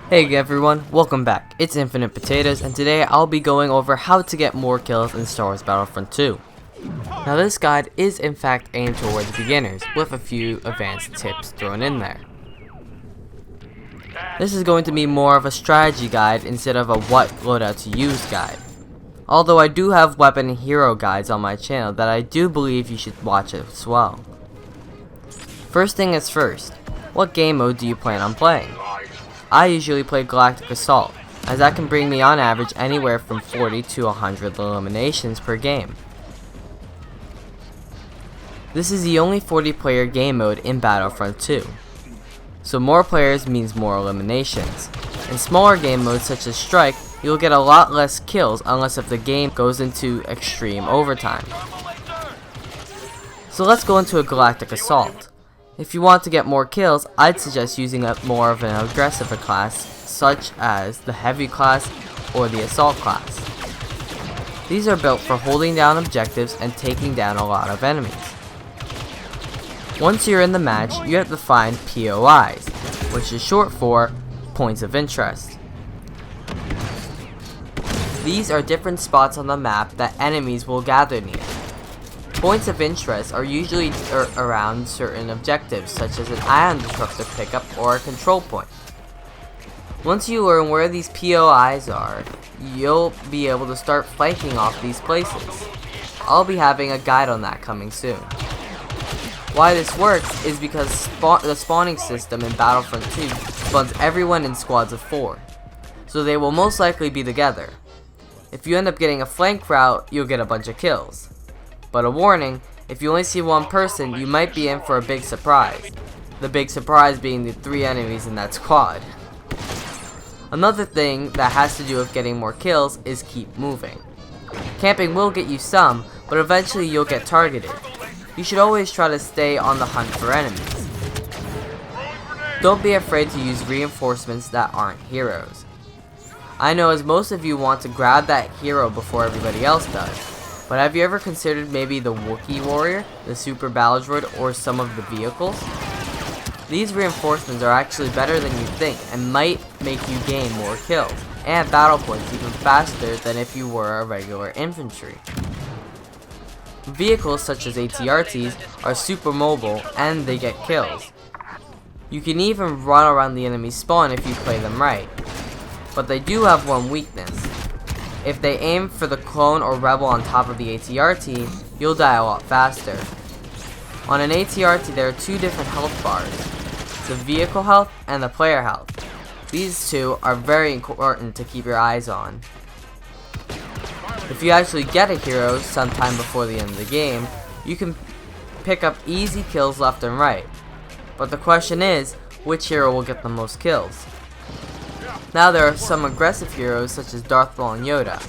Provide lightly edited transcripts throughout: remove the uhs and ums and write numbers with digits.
Hey everyone, welcome back. It's Infinite Potatoes, and today I'll be going over how to get more kills in Star Wars Battlefront II. Now this guide is in fact aimed towards beginners, with a few advanced tips thrown in there. This is going to be more of a strategy guide instead of a what loadout to use guide. Although I do have weapon and hero guides on my channel that I do believe you should watch as well. First thing is first, what game mode do you plan on playing? I usually play Galactic Assault, as that can bring me on average anywhere from 40 to 100 eliminations per game. This is the only 40 player game mode in Battlefront 2. So more players means more eliminations. In smaller game modes such as Strike, you'll get a lot less kills unless if the game goes into extreme overtime. So let's go into a Galactic Assault. If you want to get more kills, I'd suggest using more of an aggressive class, such as the Heavy class or the Assault class. These are built for holding down objectives and taking down a lot of enemies. Once you're in the match, you have to find POIs, which is short for Points of Interest. These are different spots on the map that enemies will gather near. Points of interest are usually around certain objectives, such as an ion disruptor pickup or a control point. Once you learn where these POIs are, you'll be able to start flanking off these places. I'll be having a guide on that coming soon. Why this works is because the spawning system in Battlefront 2 spawns everyone in squads of 4, so they will most likely be together. If you end up getting a flank route, you'll get a bunch of kills. But a warning, if you only see one person, you might be in for a big surprise. The big surprise being the 3 enemies in that squad. Another thing that has to do with getting more kills is keep moving. Camping will get you some, but eventually you'll get targeted. You should always try to stay on the hunt for enemies. Don't be afraid to use reinforcements that aren't heroes. I know as most of you want to grab that hero before everybody else does. But have you ever considered maybe the Wookiee Warrior, the Super Battle Droid, or some of the vehicles? These reinforcements are actually better than you think and might make you gain more kills and battle points even faster than if you were a regular infantry. Vehicles such as ATRTs are super mobile and they get kills. You can even run around the enemy spawn if you play them right. But they do have one weakness. If they aim for the clone or rebel on top of the ATRT, you'll die a lot faster. On an ATRT there are 2 different health bars, the vehicle health and the player health. These 2 are very important to keep your eyes on. If you actually get a hero sometime before the end of the game, you can pick up easy kills left and right. But the question is, which hero will get the most kills? Now there are some aggressive heroes such as Darth Maul and Yoda.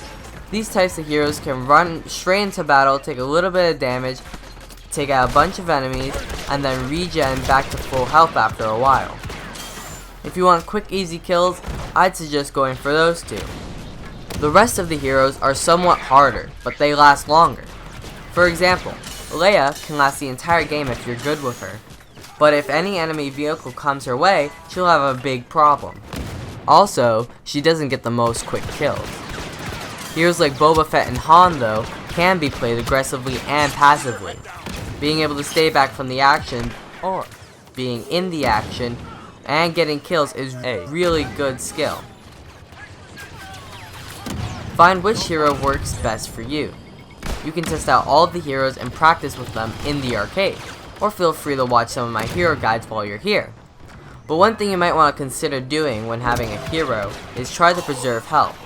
These types of heroes can run straight into battle, take a little bit of damage, take out a bunch of enemies, and then regen back to full health after a while. If you want quick easy kills, I'd suggest going for those 2. The rest of the heroes are somewhat harder, but they last longer. For example, Leia can last the entire game if you're good with her, but if any enemy vehicle comes her way, she'll have a big problem. Also, she doesn't get the most quick kills. Heroes like Boba Fett and Han, though, can be played aggressively and passively. Being able to stay back from the action, or being in the action, and getting kills is a really good skill. Find which hero works best for you. You can test out all of the heroes and practice with them in the arcade, or feel free to watch some of my hero guides while you're here. But one thing you might want to consider doing when having a hero is try to preserve health.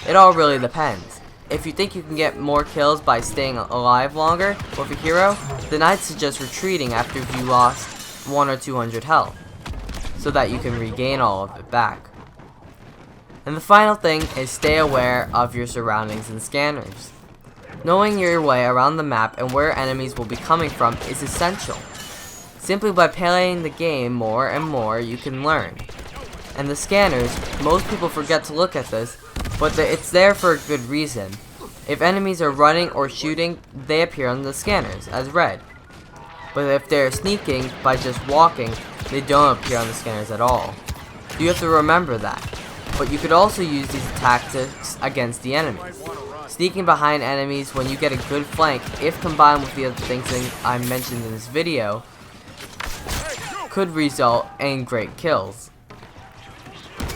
It all really depends. If you think you can get more kills by staying alive longer with a hero, then I'd suggest retreating after you lost 100 or 200 health, so that you can regain all of it back. And the final thing is stay aware of your surroundings and scanners. Knowing your way around the map and where enemies will be coming from is essential. Simply by playing the game more and more, you can learn. And the scanners, most people forget to look at this, but it's there for a good reason. If enemies are running or shooting, they appear on the scanners as red. But if they're sneaking by just walking, they don't appear on the scanners at all. You have to remember that. But you could also use these tactics against the enemy. Sneaking behind enemies when you get a good flank, if combined with the other things I mentioned in this video, could result in great kills.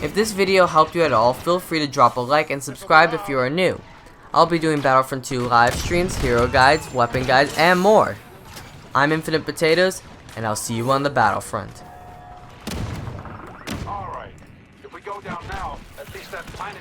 If this video helped you at all, feel free to drop a like and subscribe if you are new. I'll be doing Battlefront 2 live streams, hero guides, weapon guides, and more. I'm Infinite Potatoes, and I'll see you on the battlefront.